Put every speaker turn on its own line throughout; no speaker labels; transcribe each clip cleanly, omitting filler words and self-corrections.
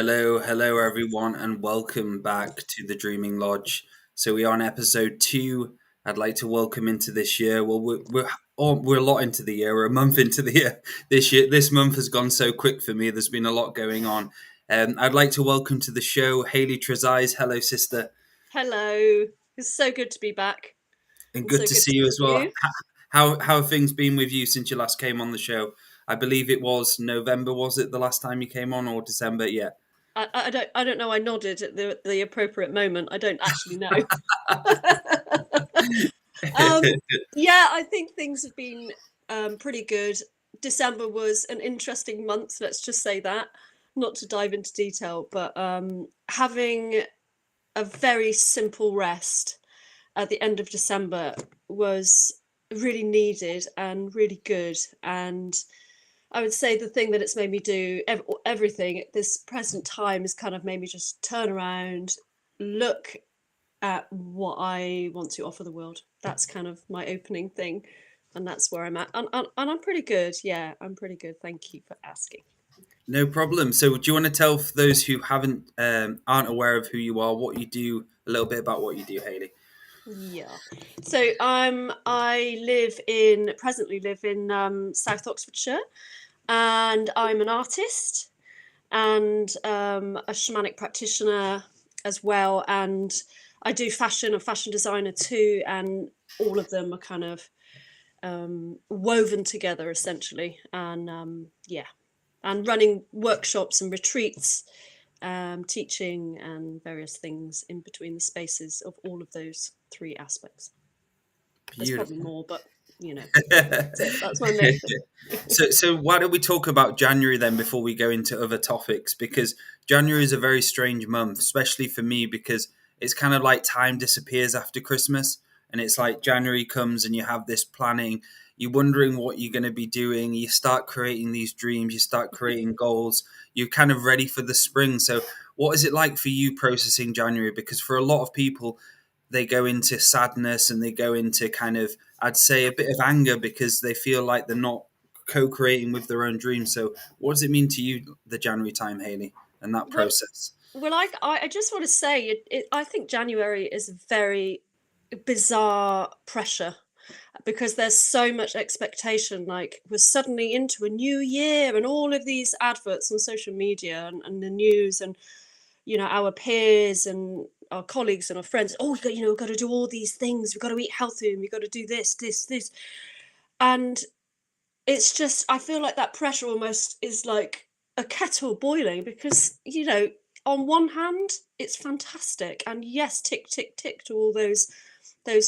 Hello, everyone, and welcome back to the Dreaming Lodge. So we are on episode 2. I'd like to welcome into this year. Well, we're a lot into the year. We're a month into the year. This month has gone so quick for me. There's been a lot going on. I'd like to welcome to the show Hayley Trezise. Hello, sister,
Hello. It's so good to be back.
and
And
good
so
to
good
see
to
you
see
as well.
you.
How have things been with you since you last came on the show? I believe it was November. Was it the last time you came on, or December? Yeah.
I don't know. I nodded at the appropriate moment. I don't actually know. um, yeah, I think things have been pretty good. December was an interesting month. Let's just say that. Not to dive into detail, but having a very simple rest at the end of December was really needed and really good. And I would say the thing that it's made me do, everything at this present time, has kind of made me just turn around, look at what I want to offer the world. That's kind of my opening thing, and that's where I'm at. And I'm pretty good. Yeah, I'm pretty good. Thank you for asking.
No problem. So, do you want to tell for those who aren't aware of who you are, what you do, a little bit about what you do, Hayley?
Yeah. So presently live in South Oxfordshire, and I'm an artist and a shamanic practitioner as well. And I do fashion and fashion designer too. And all of them are kind of woven together essentially. And yeah, and running workshops and retreats, teaching and various things in between the spaces of all of those three aspects. There's probably
Beautiful.
more, but that's it. That's my main thing.
So why don't we talk about January then before we go into other topics? Because January is a very strange month, especially for me, because it's kind of like time disappears after Christmas, and it's like January comes and you have this planning. You're wondering what you're going to be doing. You start creating these dreams. You start creating goals. You're kind of ready for the spring. So, what is it like for you processing January? Because for a lot of people, they go into sadness and they go into kind of, I'd say, a bit of anger because they feel like they're not co-creating with their own dreams. So what does it mean to you, the January time, Hayley, and that
Well,
process?
I just want to say, I think January is a very bizarre pressure because there's so much expectation. Like, we're suddenly into a new year, and all of these adverts on social media and the news, and our peers and our colleagues and our friends. Oh, we've got to do all these things. We've got to eat healthy, and we've got to do this, and it's just, I feel like that pressure almost is like a kettle boiling because, on one hand, it's fantastic. And yes, tick, tick, tick to all those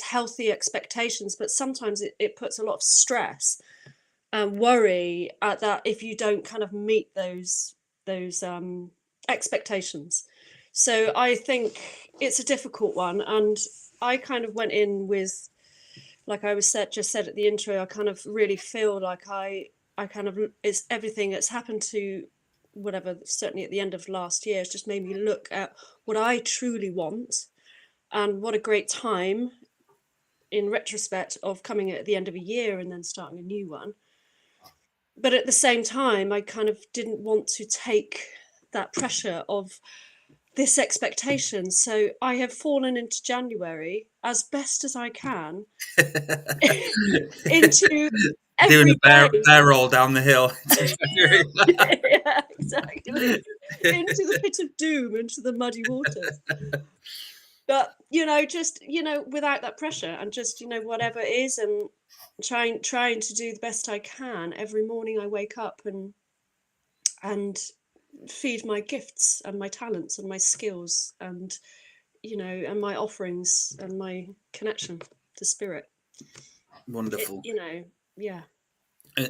healthy expectations, but sometimes it puts a lot of stress and worry at that if you don't kind of meet those expectations. So I think it's a difficult one. And I kind of went in with, like I just said at the intro, I kind of really feel like I kind of, it's everything that's happened to whatever, certainly at the end of last year, has just made me look at what I truly want, and what a great time in retrospect of coming at the end of a year and then starting a new one. But at the same time, I kind of didn't want to take that pressure of this expectation. So I have fallen into January as best as I can into
Doing a
every day.
bear roll down the hill to January.
Yeah, exactly. Into the pit of doom, into the muddy waters. But just without that pressure, and just whatever it is, and trying to do the best I can every morning. I wake up and feed my gifts and my talents and my skills, and and my offerings and my connection to spirit.
Wonderful.
Yeah.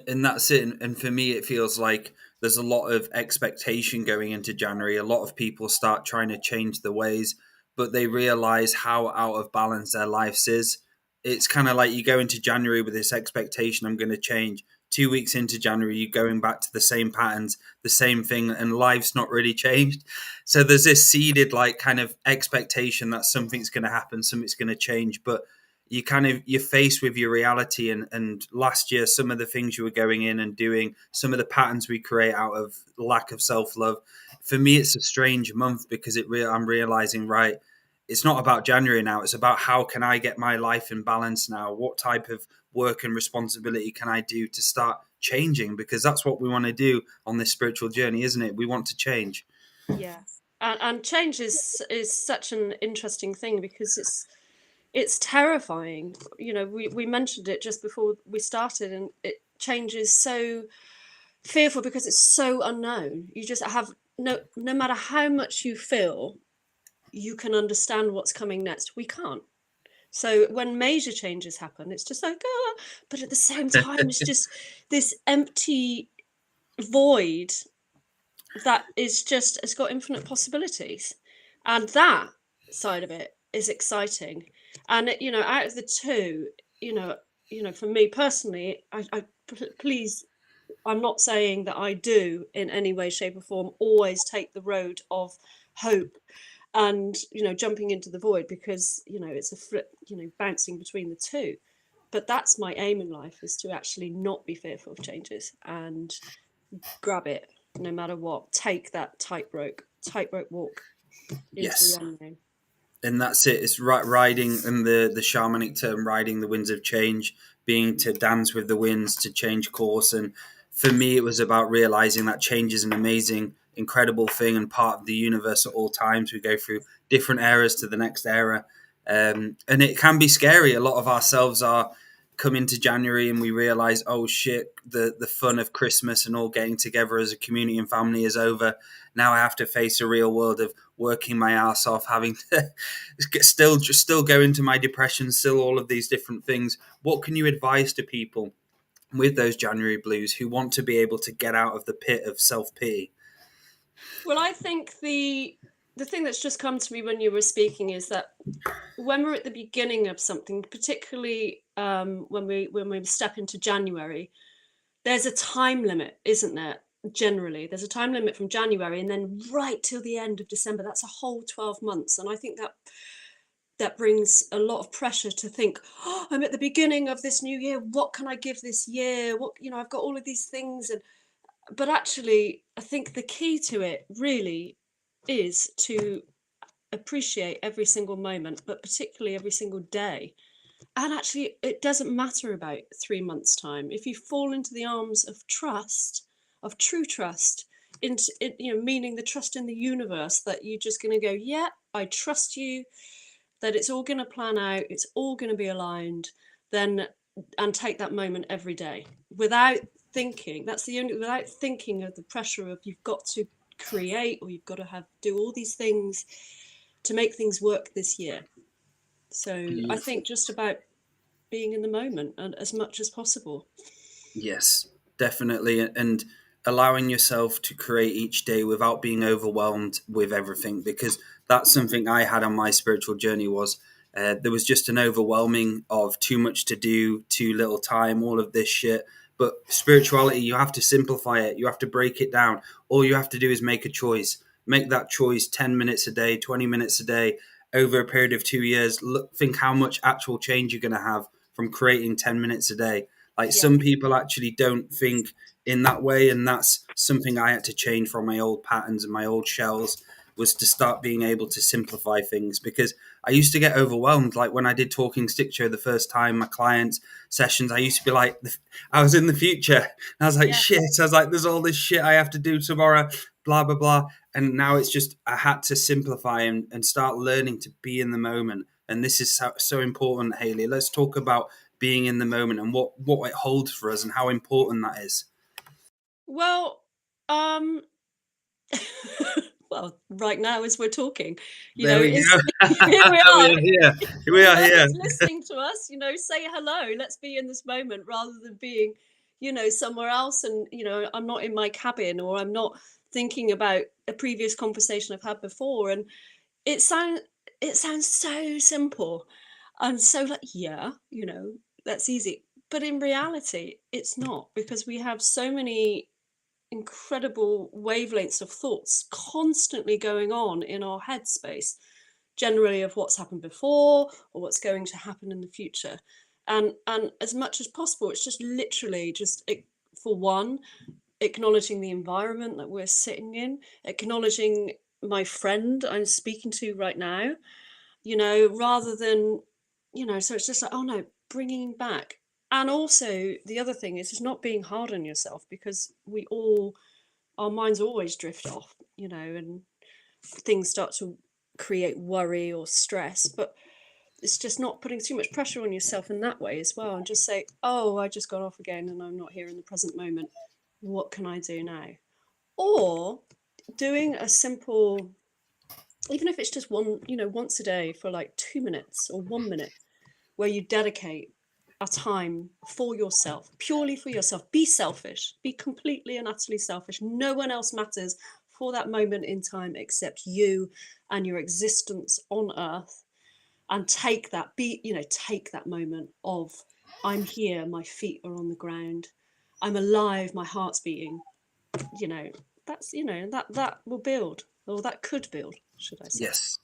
And that's it. And for me, it feels like there's a lot of expectation going into January. A lot of people start trying to change their ways, but they realize how out of balance their lives is. It's kind of like you go into January with this expectation, I'm going to change. 2 weeks into January, you're going back to the same patterns, the same thing, and life's not really changed. So there's this seeded, like, kind of expectation that something's going to happen, something's going to change. But you're faced with your reality, and last year some of the things you were going in and doing, some of the patterns we create out of lack of self-love, for me, it's a strange month because I'm realizing, right, it's not about January now. It's about how can I get my life in balance now? What type of work and responsibility can I do to start changing? Because that's what we want to do on this spiritual journey, isn't it? We want to change.
Yeah. And change is such an interesting thing because it's terrifying. You know, we mentioned it just before we started, and change is so fearful because it's so unknown. You just have no matter how much you feel you can understand what's coming next, we can't. So when major changes happen, it's just like, ah, but at the same time, it's just this empty void that is just, it's got infinite possibilities. And that side of it is exciting. And, you know, out of the two, for me personally, please, I'm not saying that I do in any way, shape, or form always take the road of hope and, jumping into the void, because, it's a flip, bouncing between the two. But that's my aim in life, is to actually not be fearful of changes and grab it no matter what. Take that tightrope walk into the
Yes.
unknown.
And that's it. It's riding, and the shamanic term, riding the winds of change, being to dance with the winds, to change course. And for me, it was about realizing that change is an amazing, incredible thing and part of the universe at all times. We go through different eras to the next era. And it can be scary. A lot of ourselves are come into January and we realize, oh shit, the fun of Christmas and all getting together as a community and family is over. Now I have to face a real world of working my ass off, having to still go into my depression, still all of these different things. What can you advise to people with those January blues who want to be able to get out of the pit of self-pity?
Well, I think the thing that's just come to me when you were speaking is that when we're at the beginning of something, particularly when we step into January, there's a time limit, isn't there? Generally, there's a time limit from January and then right till the end of December. That's a whole 12 months. And I think that brings a lot of pressure to think, oh, I'm at the beginning of this new year. What can I give this year? What, I've got all of these things. But actually, I think the key to it really is to appreciate every single moment, but particularly every single day. And actually, it doesn't matter about 3 months' time. If you fall into the arms of trust, of true trust, meaning the trust in the universe, that you're just going to go, yeah, I trust you, that it's all going to plan out, it's all going to be aligned, then, and take that moment every day without thinking. Without thinking of the pressure of you've got to create, or you've got to do all these things to make things work this year. So
Beautiful.
I think just about being in the moment and as much as possible.
Yes, definitely. And allowing yourself to create each day without being overwhelmed with everything, because that's something I had on my spiritual journey was there was just an overwhelming of too much to do, too little time, all of this shit. But spirituality, you have to simplify it. You have to break it down. All you have to do is make a choice. Make that choice 10 minutes a day, 20 minutes a day, over a period of 2 years. Think how much actual change you're going to have from creating 10 minutes a day. Like
Yeah.
some people actually don't think in that way, and that's something I had to change from my old patterns and my old shells, was to start being able to simplify things, because I used to get overwhelmed. Like when I did Talking Stick Show the first time, my clients sessions, I used to be like, I was in the future. And I was like,
Yeah.
shit. I was like, there's all this shit I have to do tomorrow, blah, blah, blah. And now it's just, I had to simplify and start learning to be in the moment. And this is so important, Hayley. Let's talk about being in the moment and what it holds for us and how important that is.
Well, well, right now as we're talking,
There we
is
go.
here we
We
are.
are here. We are here.
Whoever's listening to us, say hello. Let's be in this moment rather than being, somewhere else. And I'm not in my cabin, or I'm not thinking about a previous conversation I've had before. And it sounds so simple, and so like, yeah, that's easy. But in reality, it's not, because we have so many incredible wavelengths of thoughts constantly going on in our headspace, generally of what's happened before or what's going to happen in the future. And as much as possible, it's just literally just, for one, acknowledging the environment that we're sitting in, acknowledging my friend I'm speaking to right now, rather than, so it's just like, oh no, bringing back. And also the other thing is just not being hard on yourself, because our minds always drift off, and things start to create worry or stress. But it's just not putting too much pressure on yourself in that way as well, and just say, oh, I just got off again and I'm not here in the present moment. What can I do now? Or doing a simple, even if it's just once a day for like 2 minutes or 1 minute, where you dedicate a time for yourself, purely for yourself. Be selfish, be completely and utterly selfish. No one else matters for that moment in time except you and your existence on earth. And take that moment of, I'm here, my feet are on the ground, I'm alive, my heart's beating. That's, that will build, or that could build, should I say.
Yes.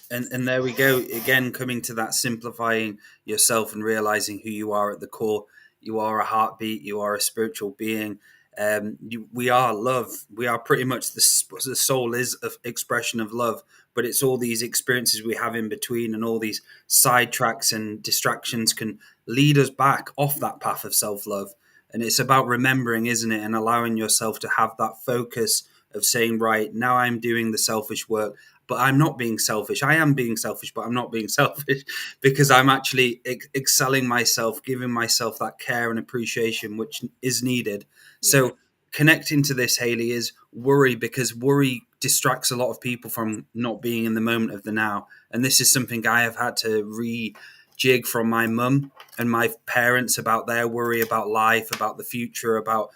And there we go again, coming to that simplifying yourself and realizing who you are at the core. You are a heartbeat. You are a spiritual being. We are love. We are pretty much the soul is an expression of love, but it's all these experiences we have in between, and all these sidetracks and distractions can lead us back off that path of self-love. And it's about remembering, isn't it? And allowing yourself to have that focus of saying, right, now I'm doing the selfish work, but I'm not being selfish. I am being selfish, but I'm not being selfish, because I'm actually excelling myself, giving myself that care and appreciation which is needed.
Yeah.
So connecting to this, Hayley, is worry, because worry distracts a lot of people from not being in the moment of the now. And this is something I have had to rejig from my mum and my parents about their worry about life, about the future, about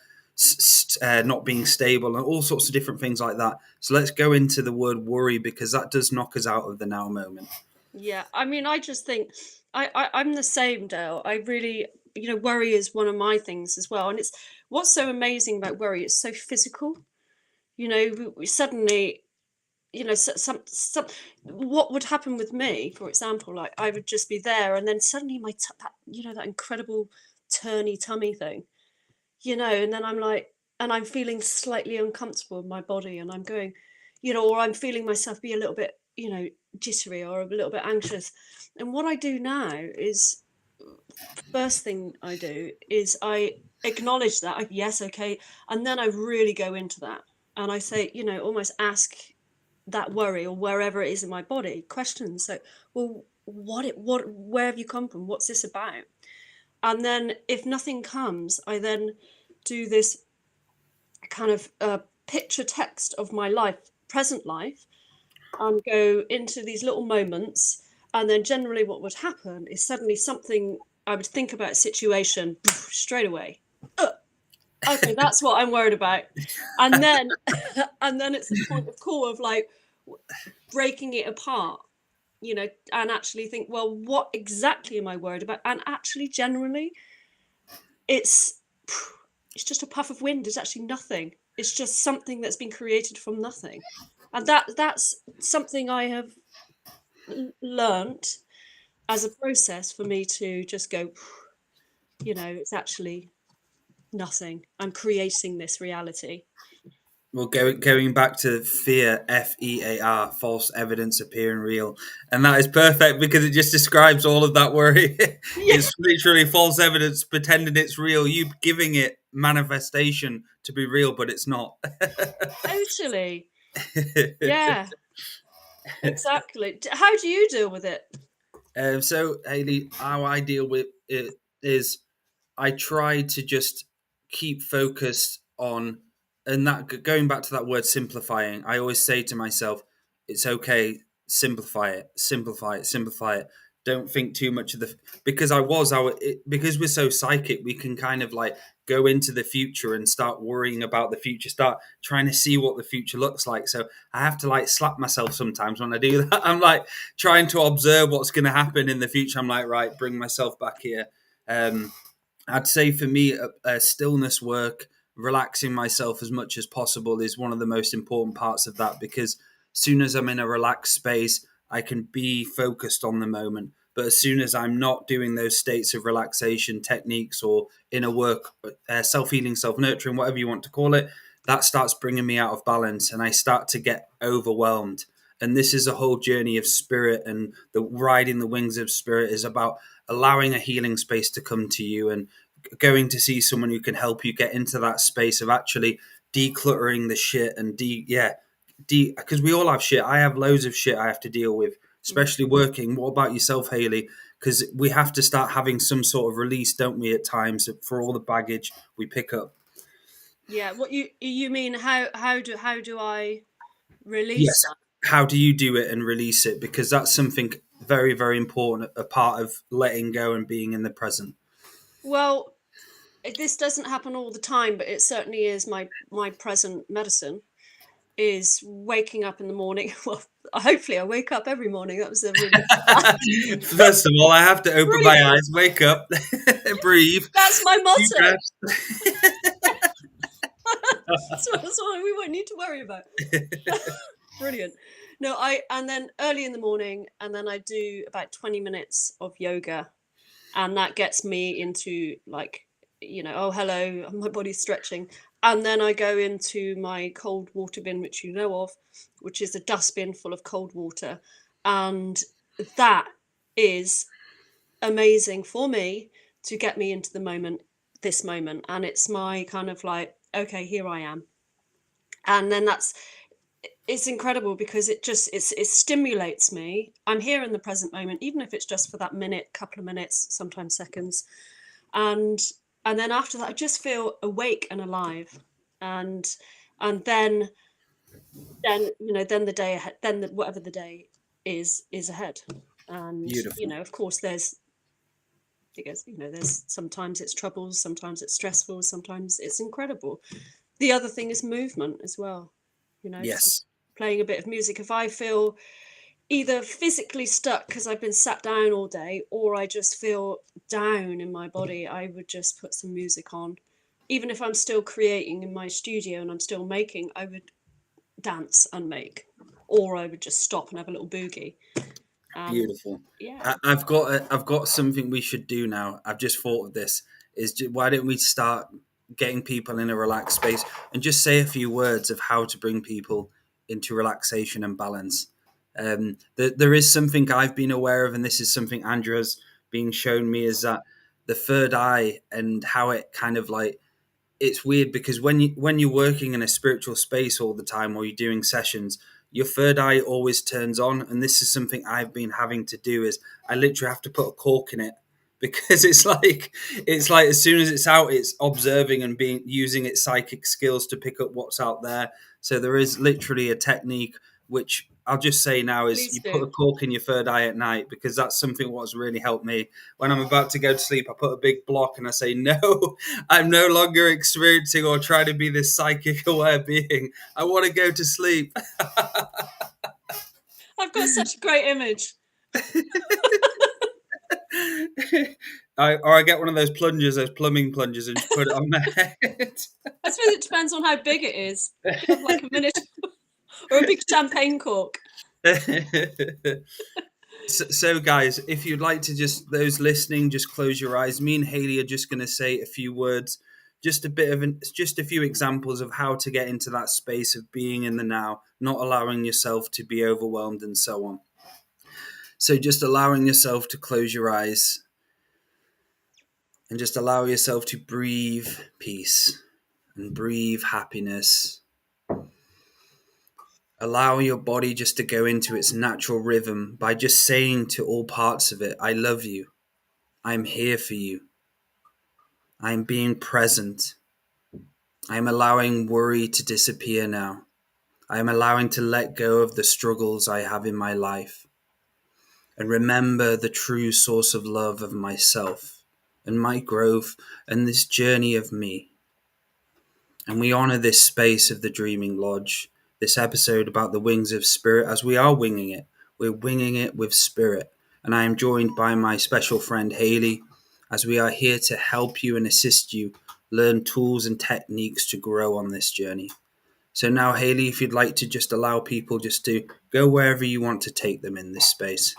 not being stable, and all sorts of different things like that. So let's go into the word worry, because that does knock us out of the now moment.
Yeah, I mean, I just think I'm the same, Dale. I really, worry is one of my things as well. And it's what's so amazing about worry, it's so physical. We suddenly, some what would happen with me, for example, like I would just be there, and then suddenly that incredible turny tummy thing, and then I'm like, and I'm feeling slightly uncomfortable in my body, and I'm going, or I'm feeling myself be a little bit, jittery or a little bit anxious. And what I do now is, first thing I do is I acknowledge that, yes, okay, and then I really go into that, and I say, almost ask that worry, or wherever it is in my body, questions. So, well, where have you come from? What's this about? And then if nothing comes, I then do this kind of picture text of my life, present life, and go into these little moments. And then generally what would happen is suddenly something, I would think about a situation straight away. Okay, that's what I'm worried about. And then and then it's the point of call of like breaking it apart, and actually think, well, what exactly am I worried about? And actually generally it's just a puff of wind. It's actually nothing. It's just something that's been created from nothing. And that's something I have learnt as a process for me to just go, it's actually nothing. I'm creating this reality.
Well, going back to fear, FEAR, false evidence appearing real. And that is perfect, because it just describes all of that worry.
Yeah,
It's literally false evidence pretending it's real, you giving it manifestation to be real, but it's not.
totally. Yeah, exactly. How do you deal with it?
So, Hayley, how I deal with it is I try to just keep focused on, and that going back to that word simplifying, I always say to myself, it's okay, simplify it, simplify it, simplify it. Don't think too much of the, because because we're so psychic, we can kind of like go into the future and start worrying about the future, start trying to see what the future looks like. So I have to like slap myself sometimes when I do that. I'm like trying to observe what's going to happen in the future. I'm like, right, bring myself back here. I'd say for me, stillness work, relaxing myself as much as possible is one of the most important parts of that, because as soon as I'm in a relaxed space, I can be focused on the moment. But as soon as I'm not doing those states of relaxation techniques or inner work, self-healing, self-nurturing, whatever you want to call it, that starts bringing me out of balance and I start to get overwhelmed. And this is a whole journey of spirit, and the riding the wings of spirit is about allowing a healing space to come to you and going to see someone who can help you get into that space of actually decluttering the shit and because we all have shit. I have loads of shit I have to deal with, especially working. What about yourself, Hayley? Because we have to start having some sort of release, don't we, at times, for all the baggage we pick up.
Yeah, what you mean? How do I release
Yes.
that?
How do you do it and release it? Because that's something very, very important, a part of letting go and being in the present.
Well, this doesn't happen all the time, but it certainly is my present medicine. Is waking up in the morning. Well, hopefully I wake up every morning. That was a really
First of all, I have to open my
brilliant.
eyes, wake up, breathe,
That's my
deep
motto.
breaths.
So we won't need to worry about. Brilliant. No, and then early in the morning, and then I do about 20 minutes of yoga, and that gets me into like, oh hello, my body's stretching, and then I go into my cold water bin, which you know of, which is a dustbin full of cold water, and that is amazing for me to get me into the moment, this moment, and it's my kind of like, okay, here I am. And then it's incredible because it stimulates me. I'm here in the present moment, even if it's just for that minute, couple of minutes, sometimes seconds, and then after that I just feel awake and alive. And then then the day ahead, whatever the day is ahead. And
Beautiful.
of course there's sometimes it's troubles, sometimes it's stressful, sometimes it's incredible. The other thing is movement as well. So
Yes.
playing a bit of music. If I feel either physically stuck because I've been sat down all day, or I just feel down in my body, I would just put some music on. Even if I'm still creating in my studio and I'm still making, I would dance and make, or I would just stop and have a little boogie.
Beautiful.
Yeah.
I've got something we should do now. I've just thought of this. Why don't we start getting people in a relaxed space and just say a few words of how to bring people into relaxation and balance. There is something I've been aware of, and this is something Andrea's being shown me, is that the third eye and how it kind of like, it's weird because when you're working in a spiritual space all the time or you're doing sessions, your third eye always turns on. And this is something I've been having to do, is I literally have to put a cork in it, because it's like as soon as it's out, it's observing and being using its psychic skills to pick up what's out there. So there is literally a technique, which I'll just say now, is
Please
you put
do.
a cork in your third eye at night, because that's something what's really helped me. When I'm about to go to sleep, I put a big block and I say, no, I'm no longer experiencing or trying to be this psychic aware being. I want to go to sleep.
I've got such a great image.
Or I get one of those plungers, those plumbing plungers, and just put it on my head.
I suppose it depends on how big it is. You could have like a miniature or a big champagne cork.
So, guys, if you'd like to, just those listening, just close your eyes. Me and Hayley are just going to say a few words, just just a few examples of how to get into that space of being in the now, not allowing yourself to be overwhelmed and so on. So just allowing yourself to close your eyes and just allow yourself to breathe peace and breathe happiness. Allow your body just to go into its natural rhythm by just saying to all parts of it, I love you. I'm here for you. I'm being present. I'm allowing worry to disappear now. I'm allowing to let go of the struggles I have in my life. And remember the true source of love of myself and my growth and this journey of me. And we honor this space of the Dreaming Lodge, this episode about the wings of spirit, as we are winging it. We're winging it with spirit. And I am joined by my special friend Hayley, as we are here to help you and assist you learn tools and techniques to grow on this journey. So now, Hayley, if you'd like to just allow people just to go wherever you want to take them in this space.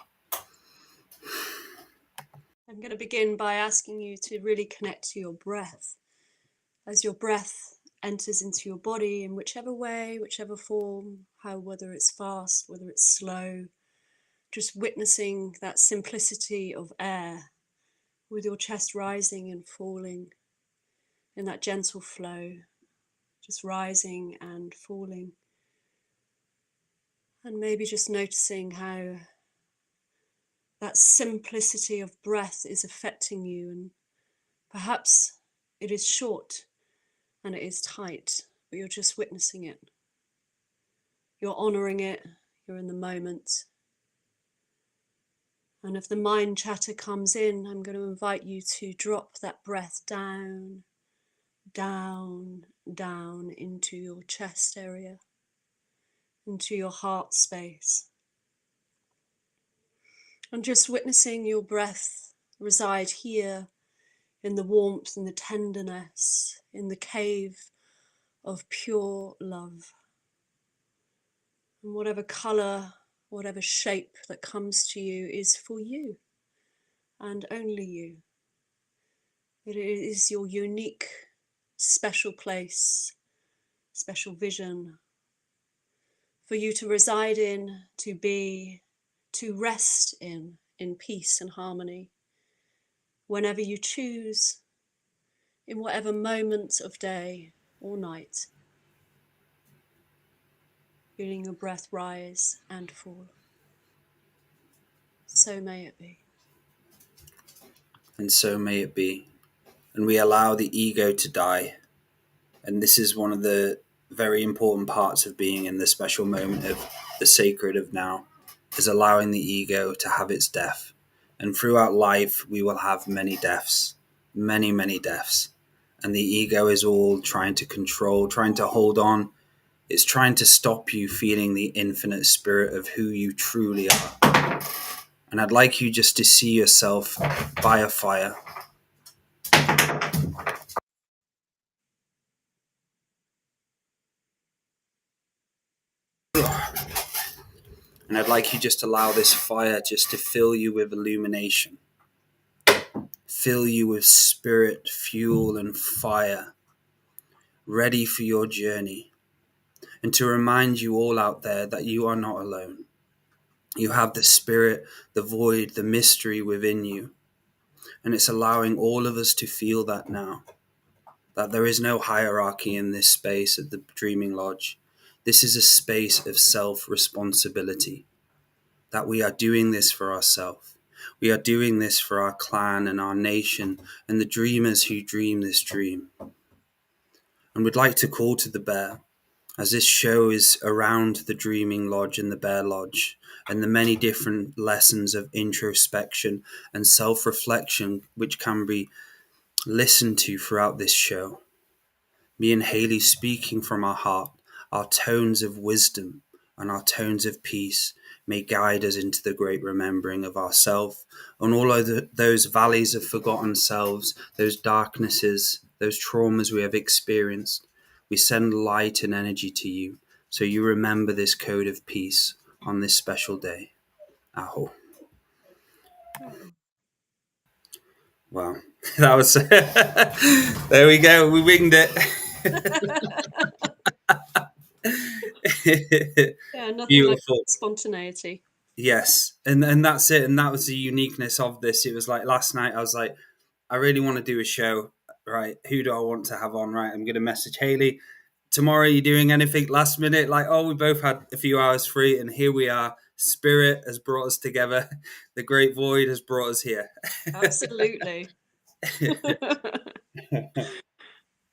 I'm going to begin by asking you to really connect to your breath. As your breath enters into your body in whichever way, whichever form, whether it's fast, whether it's slow, just witnessing that simplicity of air with your chest rising and falling in that gentle flow, just rising and falling. And maybe just noticing how that simplicity of breath is affecting you, and perhaps it is short and it is tight, but you're just witnessing it. You're honoring it, you're in the moment. And if the mind chatter comes in, I'm going to invite you to drop that breath down, down, down into your chest area, into your heart space. And just witnessing your breath reside here in the warmth and the tenderness, in the cave of pure love. And whatever color, whatever shape that comes to you is for you and only you. It is your unique, special place, special vision for you to reside in, to be, to rest in peace and harmony, whenever you choose, in whatever moment of day or night, feeling your breath rise and fall. So may it be.
And so may it be. And we allow the ego to die. And this is one of the very important parts of being in the special moment of the sacred of now, is allowing the ego to have its death. And throughout life, we will have many deaths, many, many deaths. And the ego is all trying to control, trying to hold on. It's trying to stop you feeling the infinite spirit of who you truly are. And I'd like you just to see yourself by a fire. And I'd like you just to allow this fire just to fill you with illumination, fill you with spirit, fuel, and fire, ready for your journey. And to remind you all out there that you are not alone. You have the spirit, the void, the mystery within you. And it's allowing all of us to feel that now. That there is no hierarchy in this space at the Dreaming Lodge. This is a space of self-responsibility. That we are doing this for ourselves. We are doing this for our clan and our nation and the dreamers who dream this dream. And we'd like to call to the bear, as this show is around the Dreaming Lodge and the Bear Lodge, and the many different lessons of introspection and self-reflection which can be listened to throughout this show. Me and Hayley speaking from our heart, our tones of wisdom and our tones of peace may guide us into the great remembering of ourself and all of those valleys of forgotten selves, those darknesses, those traumas we have experienced. We send light and energy to you, so you remember this code of peace on this special day. Aho. Wow, that was there we go. We winged it.
Yeah, nothing
Beautiful.
like spontaneity.
Yes, and that's it, and that was the uniqueness of this. It was like last night I was like, I really want to do a show, right? Who do I want to have on? Right, I'm going to message Hayley. Tomorrow, are you doing anything last minute? Like, oh, we both had a few hours free, and here we are. Spirit has brought us together. The great void has brought us here.
Absolutely.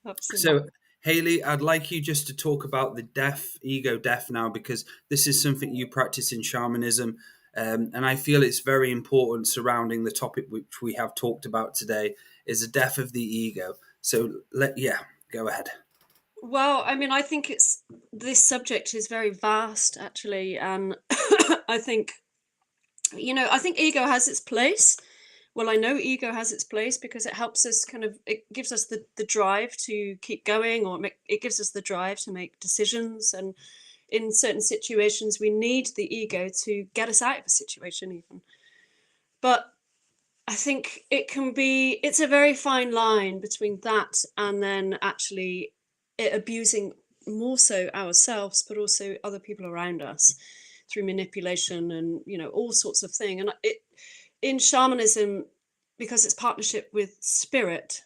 Absolutely.
So, Hayley, I'd like you just to talk about the ego death now, because this is something you practice in shamanism. And I feel it's very important surrounding the topic which we have talked about today, is the death of the ego. So, go ahead.
Well, I mean, I think this subject is very vast, actually, and I think, I think ego has its place. Well, I know ego has its place because it helps us it gives us the drive to keep going, or it gives us the drive to make decisions. And in certain situations, we need the ego to get us out of a situation even. But I think it's a very fine line between that and then actually it abusing more so ourselves, but also other people around us through manipulation and, all sorts of things. And in shamanism, because it's partnership with spirit,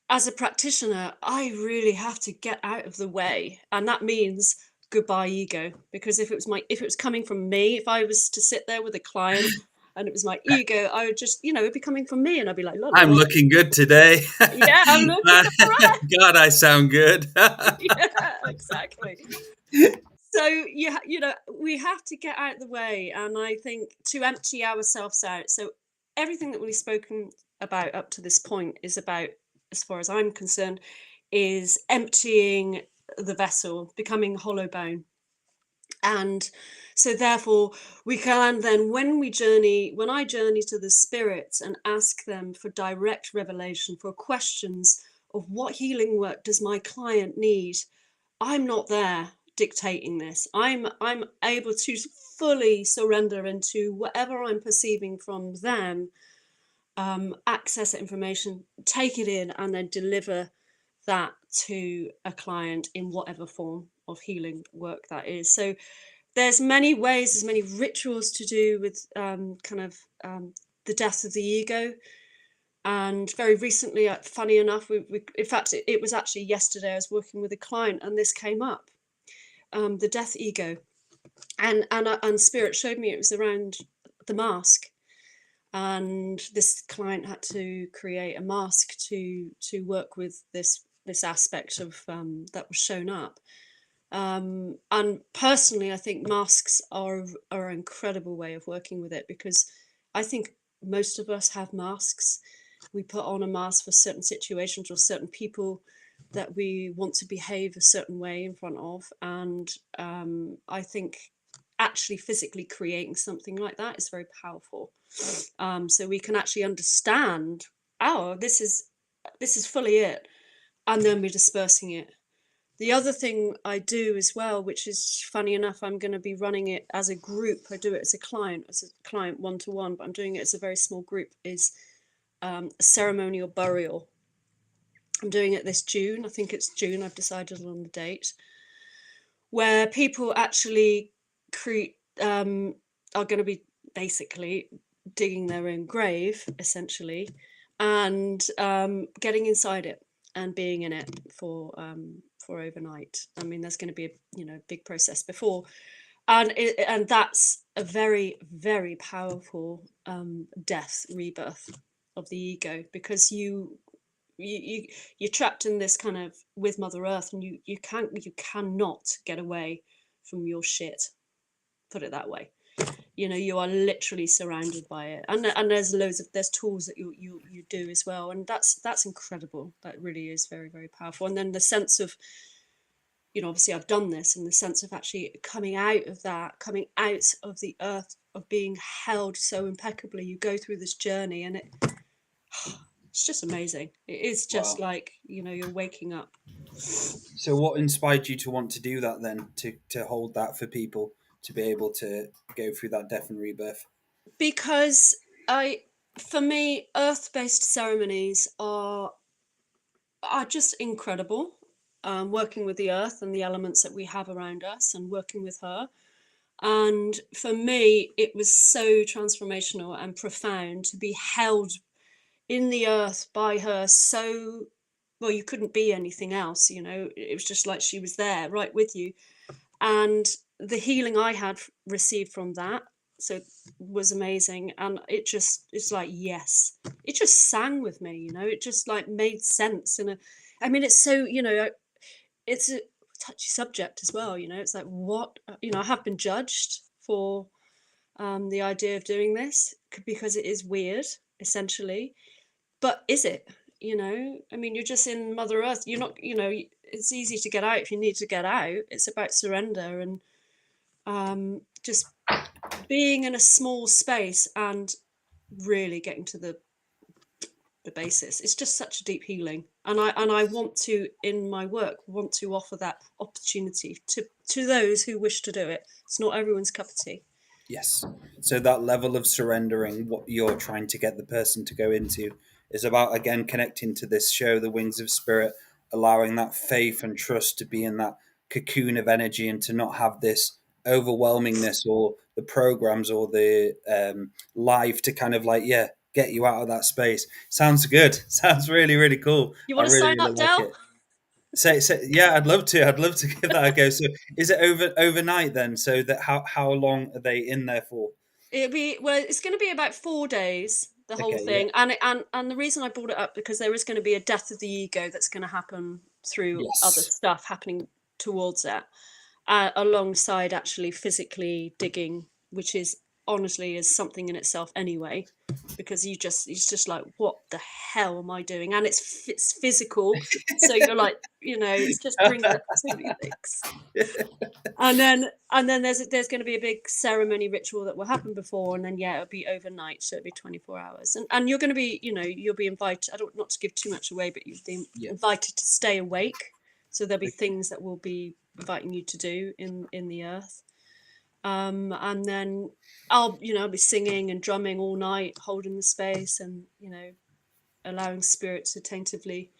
as a practitioner, I really have to get out of the way. And that means goodbye ego. Because if it was coming from me, if I was to sit there with a client and it was my ego, I would just, it'd be coming from me and I'd be like, look,
I'm looking good today.
yeah, I'm looking all right.
God, I sound good.
Yeah, exactly. So we have to get out of the way, and I think to empty ourselves out. So everything that we've spoken about up to this point is about, as far as I'm concerned, is emptying the vessel, becoming hollow bone. And so therefore we can then, when I journey to the spirits and ask them for direct revelation, for questions of what healing work does my client need, I'm not there dictating this. I'm able to fully surrender into whatever I'm perceiving from them, access that information, take it in, and then deliver that to a client in whatever form of healing work that is. So there's many ways, there's many rituals to do with the death of the ego. And very recently, funny enough, we in fact, it was actually yesterday, I was working with a client and this came up, the death ego. And spirit showed me it was around the mask. And this client had to create a mask to work with this aspect of that was shown up. And personally, I think masks are an incredible way of working with it, because I think most of us have masks. We put on a mask for certain situations or certain people that we want to behave a certain way in front of. And I think actually physically creating something like that is very powerful. So we can actually understand, oh, this is fully it, and then we're dispersing it. The other thing I do as well, which is funny enough, I'm going to be running it as a group. I do it as a client one-to-one, but I'm doing it as a very small group, is a ceremonial burial. I'm doing it this June. I think it's June. I've decided on the date, where people actually are going to be basically digging their own grave, essentially, and getting inside it and being in it for overnight. I mean, there's going to be a big process before, and that's a very, very powerful death, rebirth of the ego, because you're trapped in this kind of with Mother Earth, and you cannot get away from your shit. Put it that way. You are literally surrounded by it, and there's there's tools that you do as well, and that's incredible. That really is very, very powerful. And then the sense of, obviously I've done this, and the sense of actually coming out of the earth, of being held so impeccably. You go through this journey, and it's just amazing. It is just
Wow.
like, you're waking up.
So what inspired you to want to do that then, to hold that for people to be able to go through that death and rebirth?
Because for me, earth-based ceremonies are just incredible. Working with the earth and the elements that we have around us, and working with her. And for me, it was so transformational and profound to be held in the earth by her. So, well, you couldn't be anything else, it was just like she was there right with you. And the healing I had received from that, so, was amazing. And it's like, yes, it just sang with me, it just like made sense. I mean, it's so, it's a touchy subject as well, it's like, what, I have been judged for the idea of doing this, because it is weird, essentially. But is it? I mean, you're just in Mother Earth. You're not, it's easy to get out if you need to get out. It's about surrender and just being in a small space and really getting to the basis. It's just such a deep healing, and I want to, in my work, want to offer that opportunity to those who wish to do it. It's not everyone's cup of tea.
Yes. So that level of surrendering, what you're trying to get the person to go into, is about again connecting to this show, the Wings of Spirit, allowing that faith and trust to be in that cocoon of energy and to not have this overwhelmingness or the programs or the life to kind of like, yeah, get you out of that space. Sounds good. Sounds really, really cool.
You
I
want to
really,
sign
really
up,
like
Dell?
it. Yeah, I'd love to. I'd love to give that a go. So, is it overnight then? So that how long are they in there for?
It's going to be about 4 days, the whole
Okay, yeah.
thing, and the reason I brought it up because there is going to be a death of the ego that's going to happen through other
Yes.
stuff happening towards it, alongside actually physically digging, which is honestly is something in itself anyway, because it's just like, what the hell am I doing? And it's physical, so you're like, it's just bringing up so many things. And then there's going to be a big ceremony ritual that will happen before, and then it'll be overnight, so it'll be 24 hours, and you're going to be, you'll be invited. I don't, not to give too much away, but you'll be
Yeah.
invited to stay awake, so there'll be
Okay.
things that we'll be inviting you to do in the earth, and then I'll be singing and drumming all night, holding the space, and allowing spirit to tentatively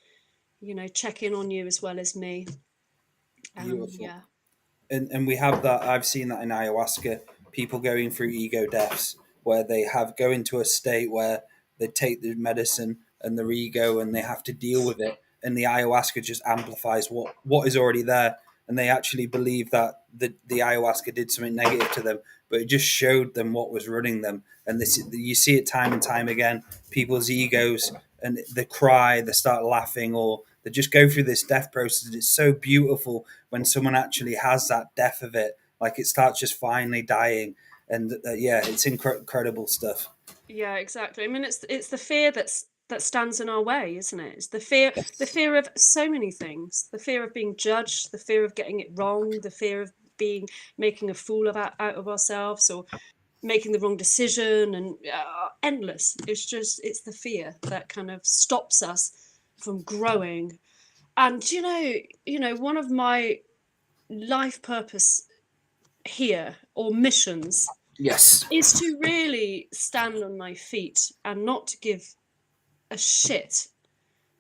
check in on you as well as me.
Beautiful.
Yeah.
And we have that. I've seen that in ayahuasca. People going through ego deaths, where they have go into a state where they take the medicine and their ego, and they have to deal with it. And the ayahuasca just amplifies what is already there, and they actually believe that the ayahuasca did something negative to them, but it just showed them what was running them. And this you see it time and time again. People's egos and they cry, they start laughing, or they just go through this death process. And it's so beautiful when someone actually has that death of it, like it starts just finally dying. And yeah, it's incredible stuff.
Yeah, exactly. I mean, it's the fear that stands in our way, isn't it? It's the fear of so many things. The fear of being judged, the fear of getting it wrong, the fear of being making a fool out of ourselves, or making the wrong decision, and endless. It's the fear that kind of stops us from growing. And one of my life purpose here, or missions,
Yes.
is to really stand on my feet and not to give a shit,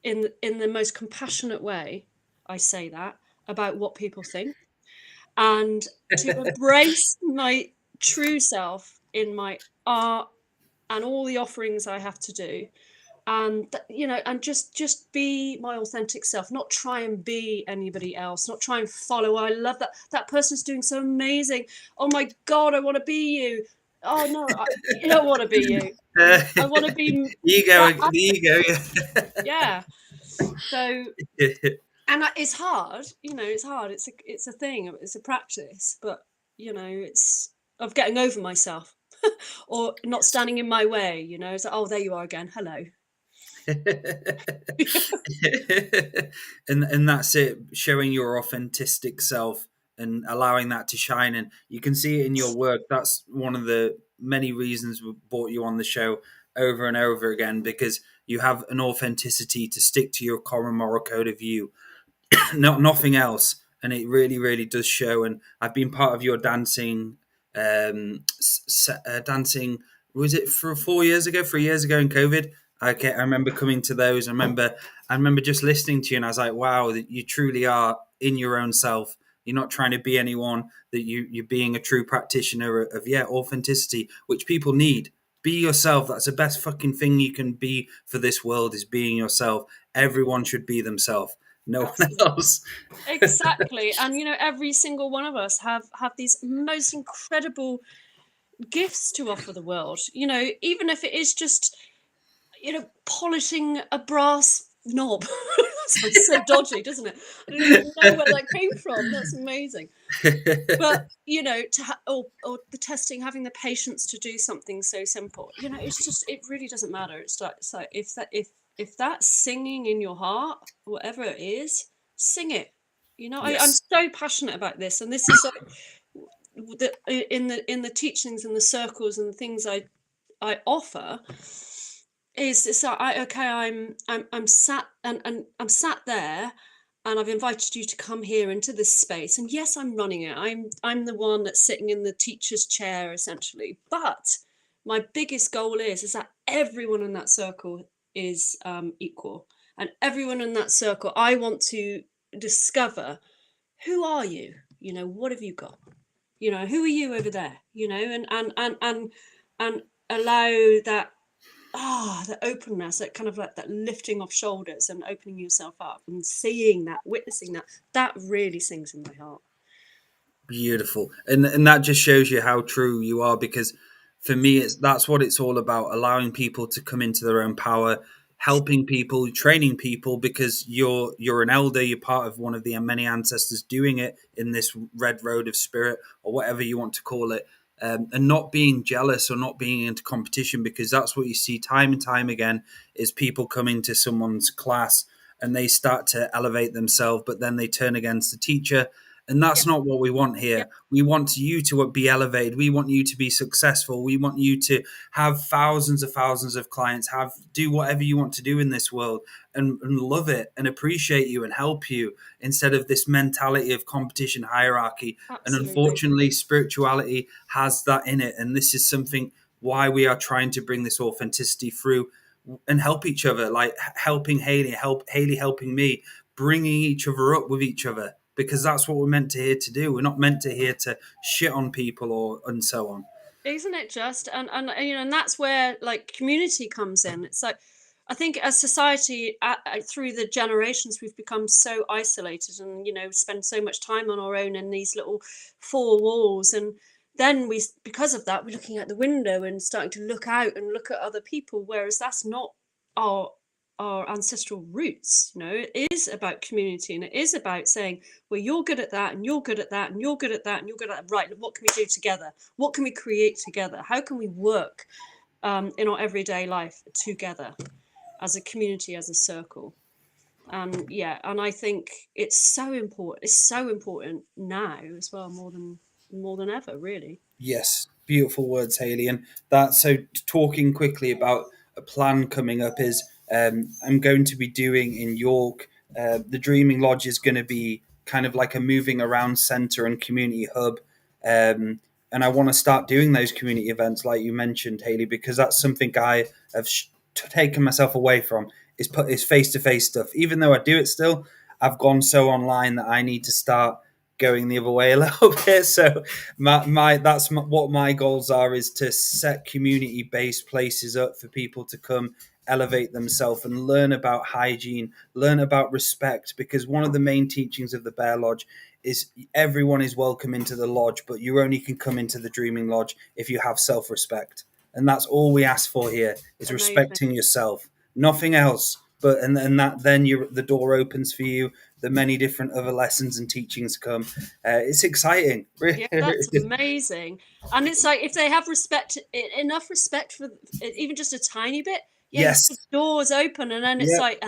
in the most compassionate way. I say that about what people think, and to embrace my true self in my art and all the offerings I have to do, and and just be my authentic self, not try and be anybody else, not try and follow. I love that person's doing so amazing. Oh my god, I want to be you. Oh no, you don't want to be you. I want to be
Ego,
that.
the ego.
Yeah. So,
Yeah.
and it's hard. It's hard. It's a thing. It's a practice. But it's of getting over myself, or not
Yes.
standing in my way. It's like, oh, there you are again. Hello.
And that's it, showing your authentic self and allowing that to shine. And you can see it in your work. That's one of the many reasons we brought you on the show over and over again, because you have an authenticity to stick to your common moral code of view, not nothing else. And it really, really does show. And I've been part of your dancing, dancing. Was it for 4 years ago, 3 years ago in COVID? Okay, I remember coming to those. I remember just listening to you, and I was like, "Wow, that you truly are in your own self. You're not trying to be anyone. That you're being a true practitioner of authenticity, which people need. Be yourself. That's the best fucking thing you can be for this world, is being yourself. Everyone should be themselves, no one
Absolutely.
else."
Exactly. And every single one of us have these most incredible gifts to offer the world. Even if it is just polishing a brass knob. That sounds so dodgy, doesn't it? I don't even know where that came from. That's amazing. But or the testing, having the patience to do something so simple. It's just, it really doesn't matter. It's like if that's singing in your heart, whatever it is, sing it. I'm
Yes.
so passionate about this, and this is in the teachings and the circles and the things I offer. Is so I'm sat, and I'm sat there, and I've invited you to come here into this space. And yes, I'm running it. I'm the one that's sitting in the teacher's chair essentially. But my biggest goal is that everyone in that circle is equal, and everyone in that circle, I want to discover, who are you? You know, what have you got? You know, who are you over there? You know, and allow that, the openness, that kind of like that lifting of shoulders and opening yourself up and seeing that, witnessing that, that really sings in my heart.
Beautiful, and that just shows you how true you are. Because for me, that's what it's all about: allowing people to come into their own power, helping people, training people. Because you're an elder, you're part of one of the many ancestors doing it in this red road of spirit, or whatever you want to call it. And not being jealous or not being into competition, because that's what you see time and time again: is people come into someone's class and they start to elevate themselves, but then they turn against the teacher. And
Yeah,
that's not what we want
yeah,
here. We want you to be elevated. We want you to be successful. We want you to have thousands of clients, do whatever you want to do in this world, and love it and appreciate you and help you, instead of this mentality of competition, hierarchy. And
absolutely.
unfortunately, spirituality has that in it. And this is something why we are trying to bring this authenticity through and help each other, like helping Hayley helping me, bringing each other up with each other, because that's what we're meant to here to do. We're not meant to here to shit on people or and so on.
Isn't it just? And you know, and that's where like community comes in. It's like, I think as society, through the generations, we've become so isolated, and you know, spend so much time on our own in these little four walls. And then because of that, we're looking out the window and starting to look out and look at other people, whereas that's not our our ancestral roots. You know, it is about community, and it is about saying, well, you're good at that, and you're good at that, and you're good at that, and you're good at that. Right, what can we do together? What can we create together? How can we work in our everyday life together as a community, as a circle? And yeah, and I think it's so important. It's so important now as well, more than ever, really.
Yes, beautiful words, Hayley. And that, so talking quickly about a plan coming up is, I'm going to be doing in York. The Dreaming Lodge is going to be kind of like a moving around centre and community hub. And I want to start doing those community events, like you mentioned, Hayley, because that's something I have taken myself away from. Is face to face stuff. Even though I do it still, I've gone so online that I need to start going the other way a little bit. So what my goals are, is to set community based places up for people to come elevate themselves and learn about hygiene, learn about respect. Because one of the main teachings of the Bear Lodge is everyone is welcome into the lodge, but you only can come into the Dreaming Lodge if you have self-respect. And that's all we ask for here, is
Amazing.
respecting yourself, nothing else. But and that then the door opens for you. The many different other lessons and teachings come. It's exciting.
Yeah, that's amazing. And it's like, if they have enough respect for even just a tiny bit, yeah, the
Yes.
doors open, and then it's
Yep.
like,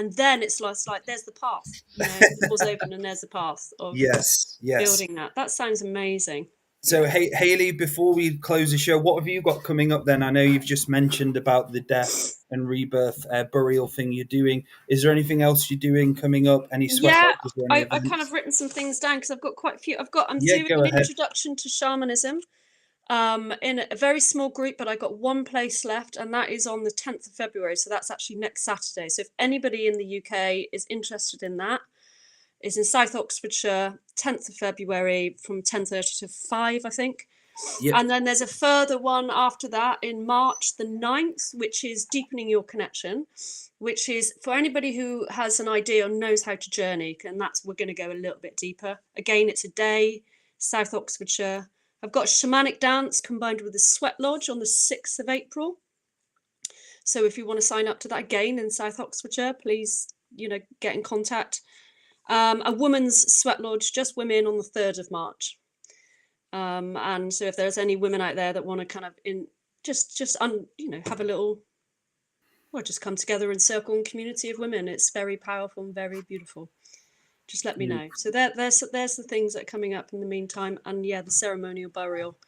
there's the path. You know, the doors open, and there's the path of
Yes. Yes.
building that. That sounds amazing.
So,
Yeah.
hey, Hayley, before we close the show, what have you got coming up then? I know you've just mentioned about the death and rebirth burial thing you're doing. Is there anything else you're doing coming up? Any sweat
Yeah,
lodges or any
I kind of
events?
written some things down because I've got quite a few. I'm
Yeah,
doing
go
an
ahead.
introduction to shamanism in a very small group, but I got one place left, and that is on the 10th of February. So that's actually next Saturday. So if anybody in the UK is interested in that, is in South Oxfordshire, 10th of February from 10:30 to 5, I think.
Yep.
And then there's a further one after that in March the 9th, which is Deepening Your Connection, which is for anybody who has an idea or knows how to journey. And that's, we're going to go a little bit deeper. Again, it's a day, South Oxfordshire. I've got shamanic dance combined with a sweat lodge on the 6th of April. So if you want to sign up to that, again in South Oxfordshire, please, you know, get in contact. A woman's sweat lodge, just women, on the 3rd of March. And so if there's any women out there that want to kind of you know, have a little, well, just come together in circle and community of women, it's very powerful and very beautiful. Just let me know. So there's the things that are coming up in the meantime. And yeah, the ceremonial burial,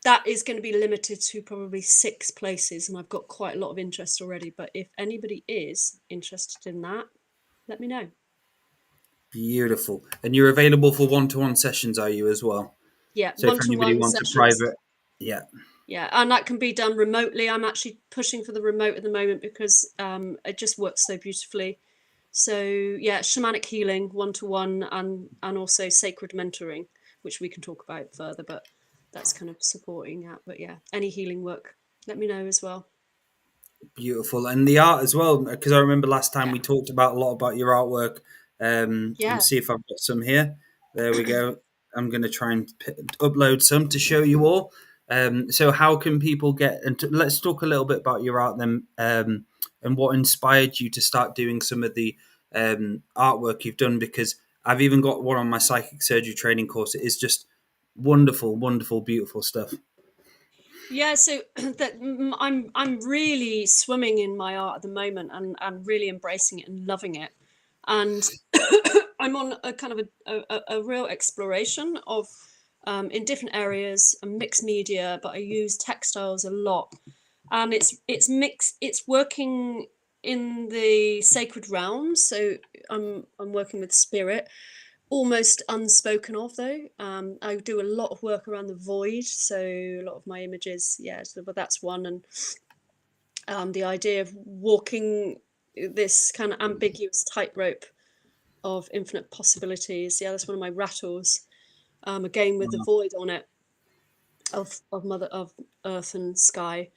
that is going to be limited to probably 6 places, and I've got quite a lot of interest already. But if anybody is interested in that, let me know.
Beautiful. And you're available for one-to-one sessions, are you, as well?
Yeah,
So if anybody
one-to-one
wants a
sessions.
private, yeah.
Yeah, and that can be done remotely. I'm actually pushing for the remote at the moment because it just works so beautifully. So yeah, shamanic healing, one-to-one, and also sacred mentoring, which we can talk about further, but that's kind of supporting that. But yeah, any healing work, let me know as well.
Beautiful. And the art as well, because I remember last time
Yeah.
we talked about a lot about your artwork. And
Yeah.
see if I've got some here. There we go. I'm going to try and upload some to show you all. So how can people get, and let's talk a little bit about your art then, and what inspired you to start doing some of the artwork you've done, because I've even got one on my psychic surgery training course. It is just wonderful, wonderful, beautiful stuff.
Yeah, so I'm really swimming in my art at the moment and really embracing it and loving it. And I'm on a kind of a real exploration of in different areas and mixed media, but I use textiles a lot. And it's mixed, it's working in the sacred realms. So I'm working with spirit, almost unspoken of though. I do a lot of work around the void, so a lot of my images, yeah, so, but that's one. And the idea of walking this kind of ambiguous tightrope of infinite possibilities, yeah, that's one of my rattles, again with the void on it, of mother of earth and sky.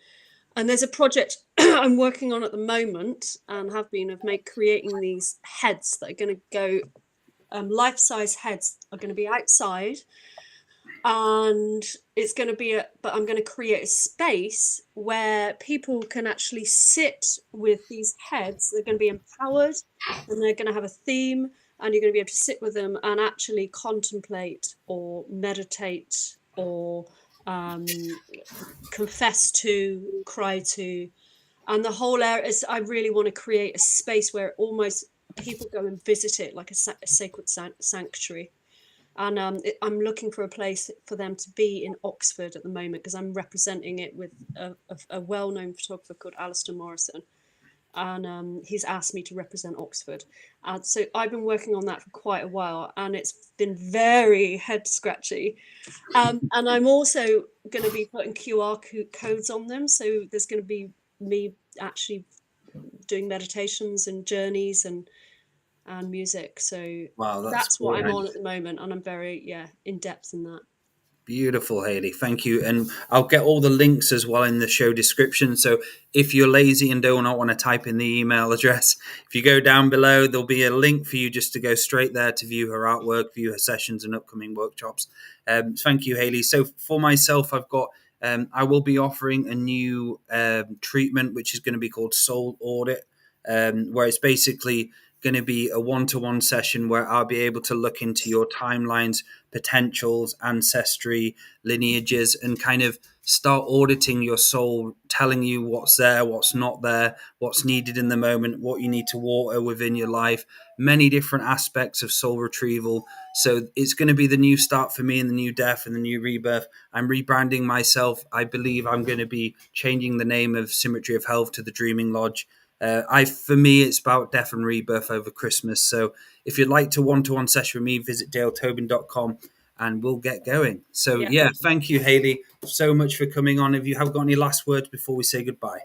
And there's a project I'm working on at the moment and have been of creating these heads that are going to go, life-size heads are going to be outside, and it's going to be but I'm going to create a space where people can actually sit with these heads. They're going to be empowered, and they're going to have a theme, and you're going to be able to sit with them and actually contemplate or meditate or confess to, cry to. And the whole area is, I really want to create a space where almost people go and visit it like a sacred sanctuary. And I'm looking for a place for them to be in Oxford at the moment, because I'm representing it with a well-known photographer called Alistair Morrison, and he's asked me to represent Oxford. So I've been working on that for quite a while, and it's been very head scratchy. And I'm also going to be putting QR codes on them, so there's going to be me actually doing meditations and journeys and music. So
Wow, that's
that's what I'm on
brilliant.
at the moment, and I'm very in depth in that.
Beautiful, Hayley. Thank you. And I'll get all the links as well in the show description. So if you're lazy and do not want to type in the email address, if you go down below, there'll be a link for you just to go straight there to view her artwork, view her sessions and upcoming workshops. Thank you, Hayley. So for myself, I will be offering a new treatment, which is going to be called Soul Audit, where it's basically going to be a one-to-one session where I'll be able to look into your timelines, potentials, ancestry, lineages, and kind of start auditing your soul, telling you what's there, what's not there, what's needed in the moment, what you need to water within your life, many different aspects of soul retrieval. So it's going to be the new start for me and the new death and the new rebirth. I'm rebranding myself. I believe I'm going to be changing the name of Symmetry of Health to the Dreaming Lodge. For me, it's about death and rebirth over Christmas. So if you'd like to one-to-one session with me, visit daletobin.com and we'll get going. So
Yeah.
yeah, thank you, Hayley, so much for coming on. If you have got any last words before we say goodbye.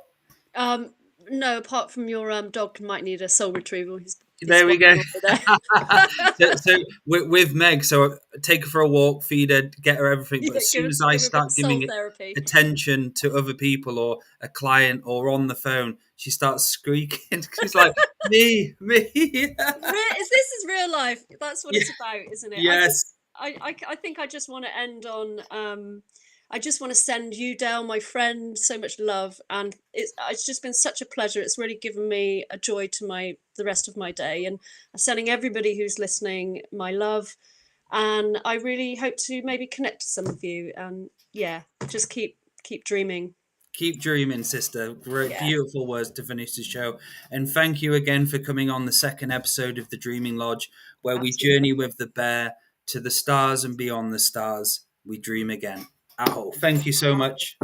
Um, no, apart from your dog might need a soul retrieval. He's
There we
squatting
go.
over there.
So with Meg, so take her for a walk, feed her, get her everything. But
Yeah,
as soon as I
give her a bit of
start
soul
giving it
therapy.
attention to other people or a client or on the phone, she starts squeaking. She's like, me.
This is real life. That's what
Yeah,
it's about, isn't it?
yes.
I think I just want to end on. I just want to send you, Dale, my friend, so much love, and it's just been such a pleasure. It's really given me a joy to the rest of my day, and I'm sending everybody who's listening my love, and I really hope to maybe connect to some of you. And yeah, just keep dreaming.
Keep dreaming, sister. Great,
Yeah,
beautiful words to finish the show. And thank you again for coming on the second episode of the Dreaming Lodge, where we
absolute
journey
pleasure.
with the bear to the stars and beyond the stars. We dream again. Aho. Thank you so much.